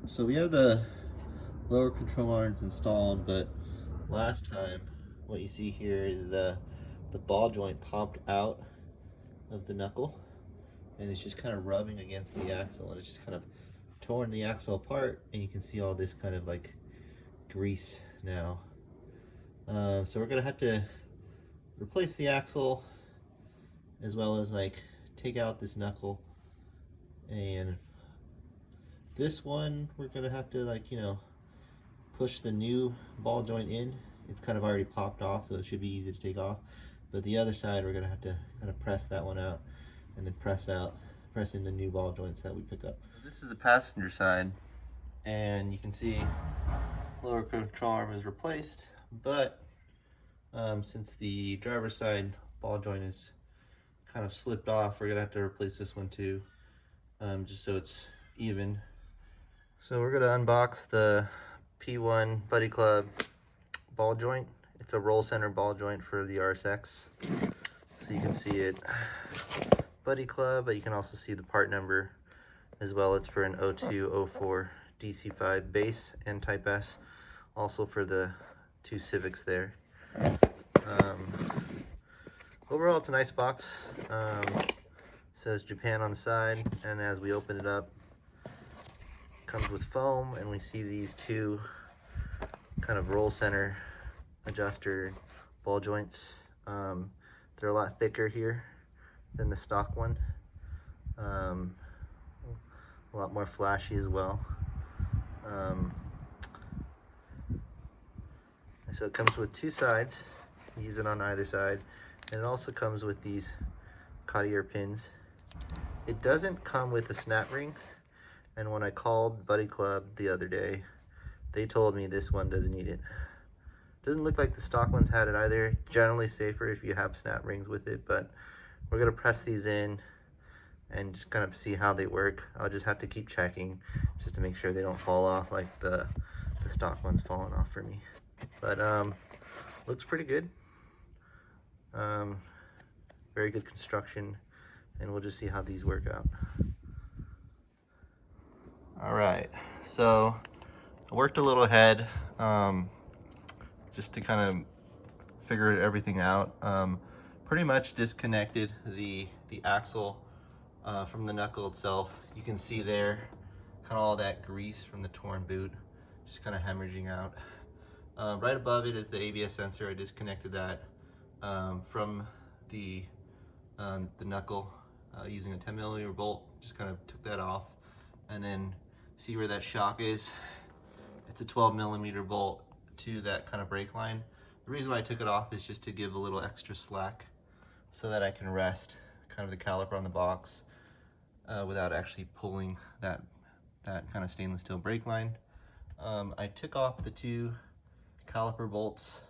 So we have the lower control arms installed, but last time what you see here is the ball joint popped out of the knuckle, and it's just kind of rubbing against the axle, and it's just kind of torn the axle apart, and you can see all this kind of like grease now. So we're gonna have to replace the axle, as well as like take out this knuckle, and this one we're gonna have to, like, push the new ball joint in. It's kind of already popped off, so it should be easy to take off. But the other side, we're gonna have to kind of press that one out, and then press in the new ball joints that we pick up. This is the passenger side, and you can see lower control arm is replaced, but since the driver's side ball joint is kind of slipped off, we're gonna have to replace this one too, just so it's even. So we're gonna unbox the P1 Buddy Club ball joint. It's a roll center ball joint for the RSX. So you can see it, Buddy Club, but you can also see the part number as well. It's for an 0204 DC5 base and Type S, also for the two Civics there. Overall, it's a nice box. It says Japan on the side, and as we open it up, comes with foam, and we see these two kind of roll center adjuster ball joints. They're a lot thicker here than the stock one, a lot more flashy as well. So it comes with two sides, use it on either side, and it also comes with these Cartier pins. It doesn't come with a snap ring, and when I called Buddy Club the other day, they told me this one doesn't need it. Doesn't look like the stock ones had it either. Generally safer if you have snap rings with it, but we're gonna press these in and just kind of see how they work. I'll just have to keep checking just to make sure they don't fall off like the stock ones falling off for me. But looks pretty good. Very good construction, and we'll just see how these work out. All right, so I worked a little ahead just to kind of figure everything out. Pretty much disconnected the axle from the knuckle itself. You can see there kind of all that grease from the torn boot just kind of hemorrhaging out. Right above it is the ABS sensor. I disconnected that from the knuckle using a 10mm bolt. Just kind of took that off, and then see where that shock is. It's a 12mm bolt to that kind of brake line. The reason why I took it off is just to give a little extra slack so that I can rest kind of the caliper on the box without actually pulling that kind of stainless steel brake line. I took off the two caliper bolts,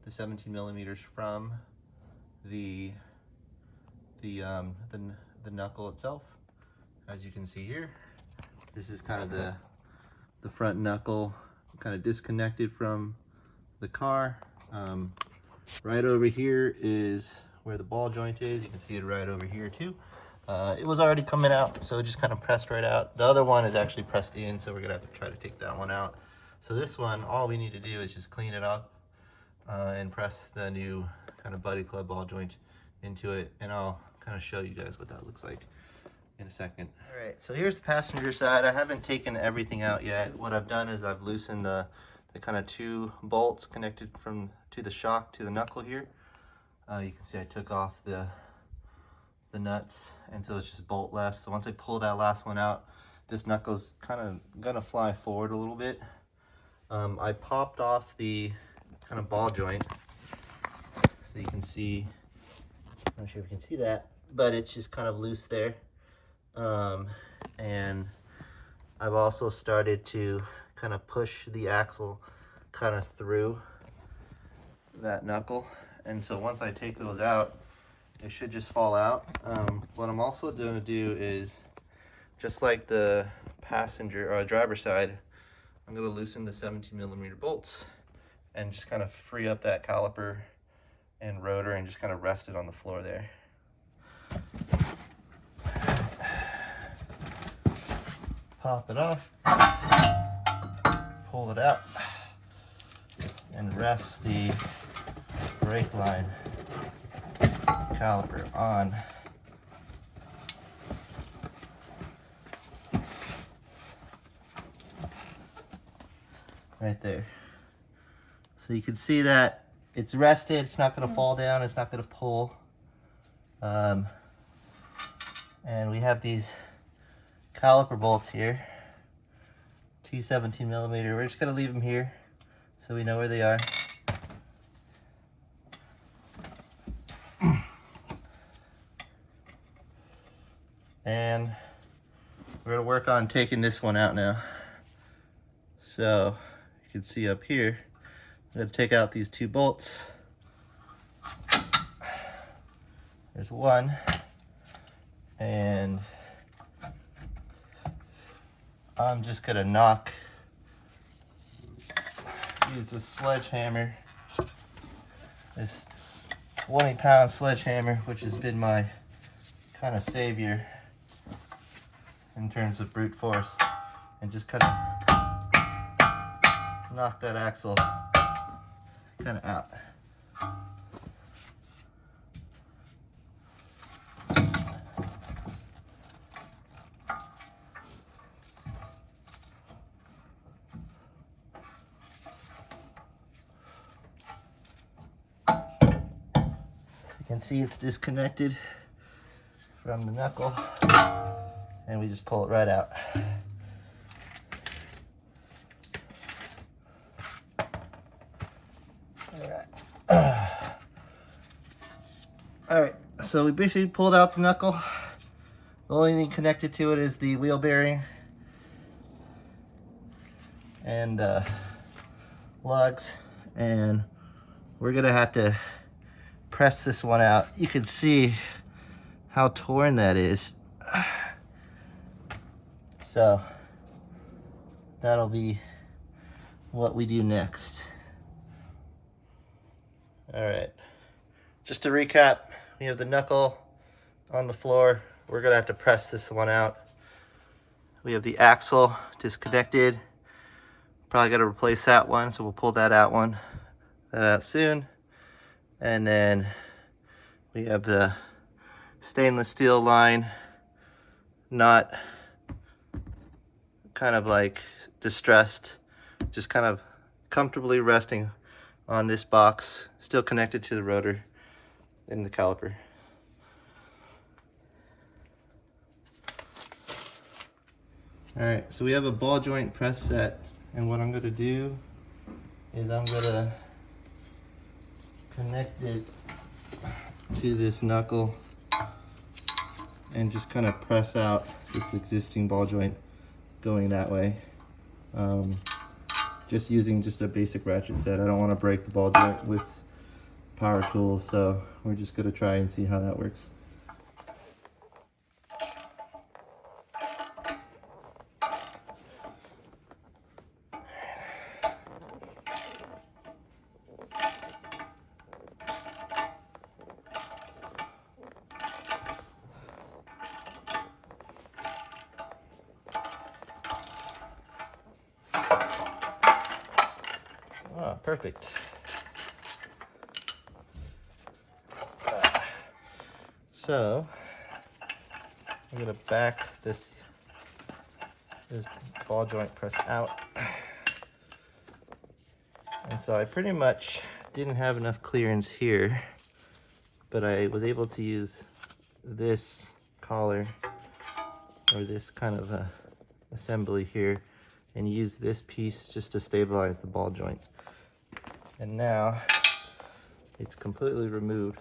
the 17mm from the knuckle itself. As you can see here, this is kind of the front knuckle, kind of disconnected from the car. Right over here is where the ball joint is. You can see it right over here too. It was already coming out, so it just kind of pressed right out. The other one is actually pressed in, so we're gonna have to try to take that one out. So this one, all we need to do is just clean it up and press the new kind of Buddy Club ball joint into it, and I'll kind of show you guys what that looks like in a second. All right, so here's the passenger side. I haven't taken everything out yet. What I've done is I've loosened the kind of two bolts connected to the shock to the knuckle here. You can see I took off the nuts, and so it's just bolt left. So once I pull that last one out, this knuckle's kind of gonna fly forward a little bit. I popped off the kind of ball joint, so you can see, I'm not sure if you can see that, but it's just kind of loose there. And I've also started to kind of push the axle kind of through that knuckle, and so once I take those out, it should just fall out. What I'm also going to do is, just like the passenger or driver side, I'm going to loosen the 17mm bolts and just kind of free up that caliper and rotor and just kind of rest it on the floor there. Pop it off. pull it out and rest the brake line caliper on. Right there. So you can see that it's rested, it's not going to fall down, it's not going to pull. And we have these caliper bolts here, 217mm. We're just going to leave them here so we know where they are. And we're going to work on taking this one out now. So you can see up here, I'm going to take out these two bolts. There's one, and I'm just going to use a sledgehammer, this 20-pound sledgehammer, which has been my kind of savior in terms of brute force, and just kind of knock that axle kind of out. You can see it's disconnected from the knuckle, and we just pull it right out. Alright, so we basically pulled out the knuckle. The only thing connected to it is the wheel bearing and lugs, and we're gonna have to press this one out. You can see how torn that is. So that'll be what we do next. All right, just to recap, we have the knuckle on the floor. We're gonna have to press this one out. We have the axle disconnected. Probably gotta replace that one, so we'll pull that out soon. And then we have the stainless steel line, not kind of like distressed, just kind of comfortably resting on this box, still connected to the rotor in the caliper. All right, so we have a ball joint press set, and what I'm gonna do is I'm gonna connect it to this knuckle and just kind of press out this existing ball joint going that way. Just using just a basic ratchet set. I don't want to break the ball joint with power tools, so we're just going to try and see how that works. Ah, perfect. So I'm gonna back this ball joint press out. And so I pretty much didn't have enough clearance here, but I was able to use this collar or this kind of assembly here and use this piece just to stabilize the ball joint. And now it's completely removed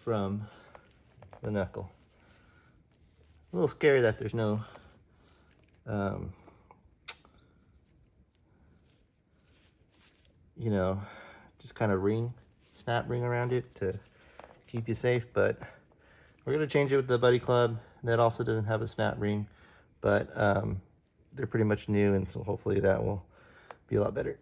from the knuckle. A little scary that there's no you know, just kind of snap ring around it to keep you safe, but we're gonna change it with the Buddy Club. That also doesn't have a snap ring, but they're pretty much new, and so hopefully that will be a lot better.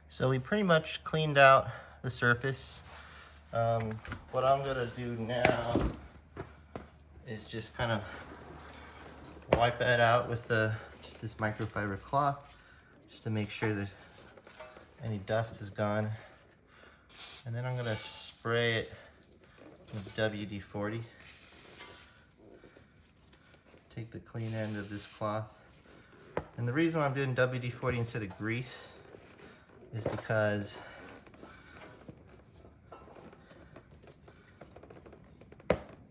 So we pretty much cleaned out the surface. What I'm gonna do now is just kind of wipe that out with just this microfiber cloth, just to make sure that any dust is gone. And then I'm gonna spray it with WD-40. Take the clean end of this cloth. And the reason why I'm doing WD-40 instead of grease is because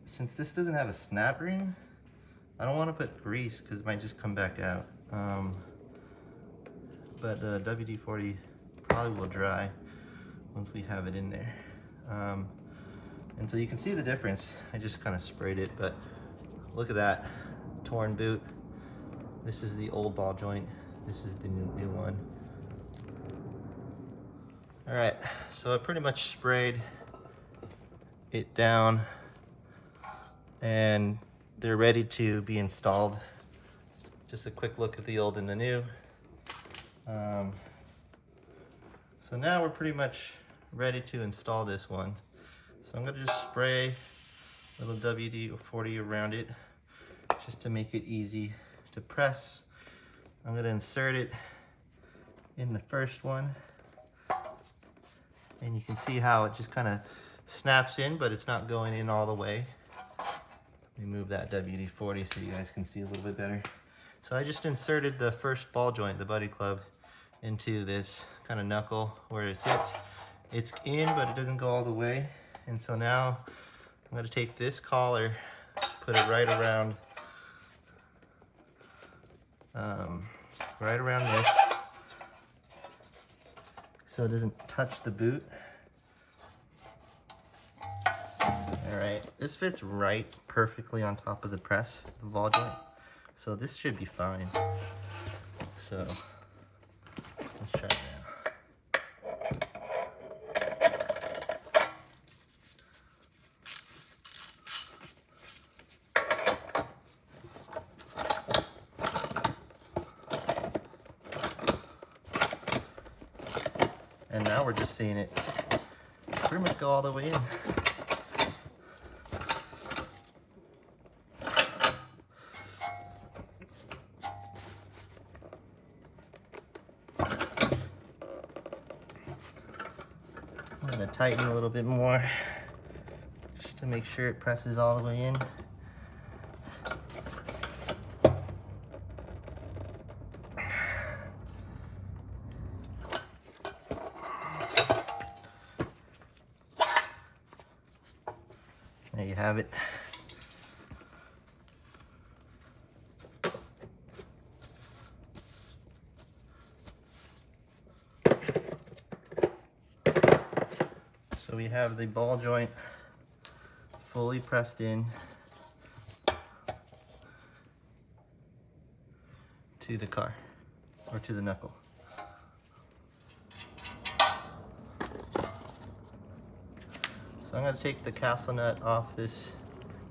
since this doesn't have a snap ring, I don't want to put grease because it might just come back out. But the WD-40 probably will dry once we have it in there. And so you can see the difference. I just kind of sprayed it, but look at that torn boot. This is the old ball joint. This is the new one. All right, so I pretty much sprayed it down and they're ready to be installed. Just a quick look at the old and the new. So now we're pretty much ready to install this one. So I'm gonna just spray a little WD-40 around it just to make it easy to press. I'm gonna insert it in the first one. And you can see how it just kind of snaps in, but it's not going in all the way. Let me move that WD-40 so you guys can see a little bit better. So I just inserted the first ball joint, the buddy club, into this kind of knuckle where it sits. It's in, but it doesn't go all the way. And so now I'm gonna take this collar, put it right around this, so it doesn't touch the boot. All right, this fits right perfectly on top of the press, the ball joint. So this should be fine. So let's try it now. And now we're just seeing it pretty much go all the way in. I'm gonna tighten a little bit more just to make sure it presses all the way in. There you have it. So we have the ball joint fully pressed in to the car, or to the knuckle. So I'm going to take the castle nut off this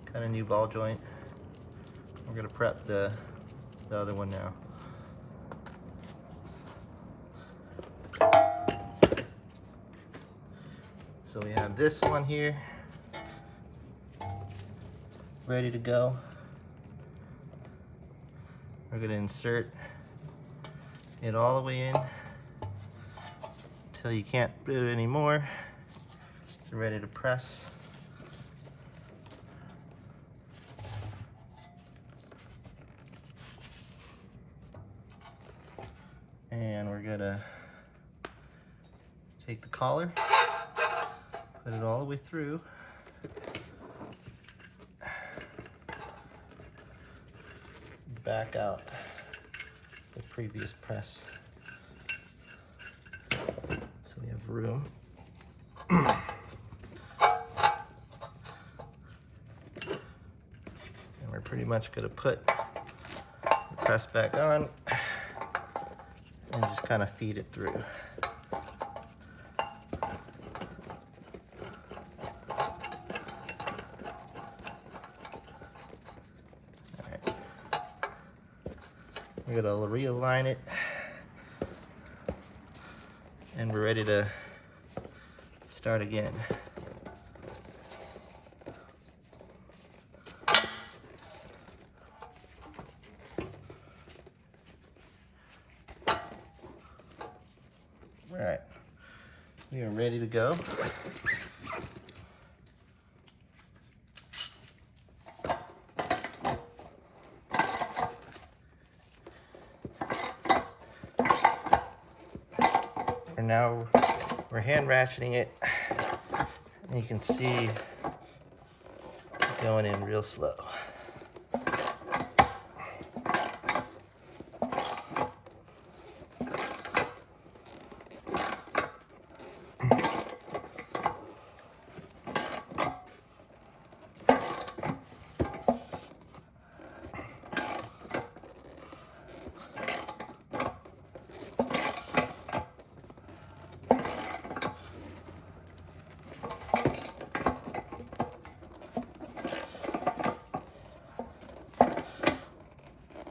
kind of new ball joint. We're going to prep the other one now. So we have this one here ready to go. We're going to insert it all the way in until you can't do it anymore. It's ready to press. And we're gonna take the collar, put it all the way through. Back out the previous press. So we have room. And we're pretty much gonna put the press back on and just kind of feed it through. We're gonna realign it, and we're ready to start again. We are ready to go. And now we're hand ratcheting it, and you can see it's going in real slow.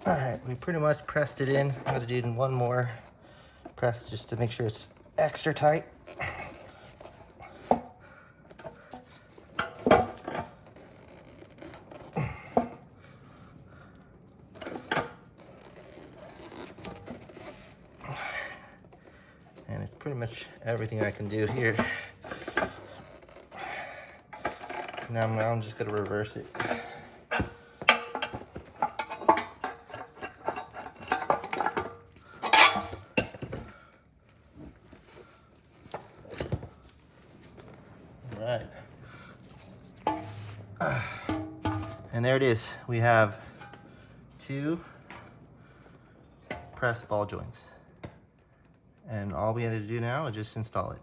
All right, we pretty much pressed it in. I'm gonna do one more press just to make sure it's extra tight. And it's pretty much everything I can do here. Now I'm just gonna reverse it. All right. And there it is. We have 2 pressed ball joints. And all we had to do now is just install it.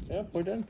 Yeah, we're done.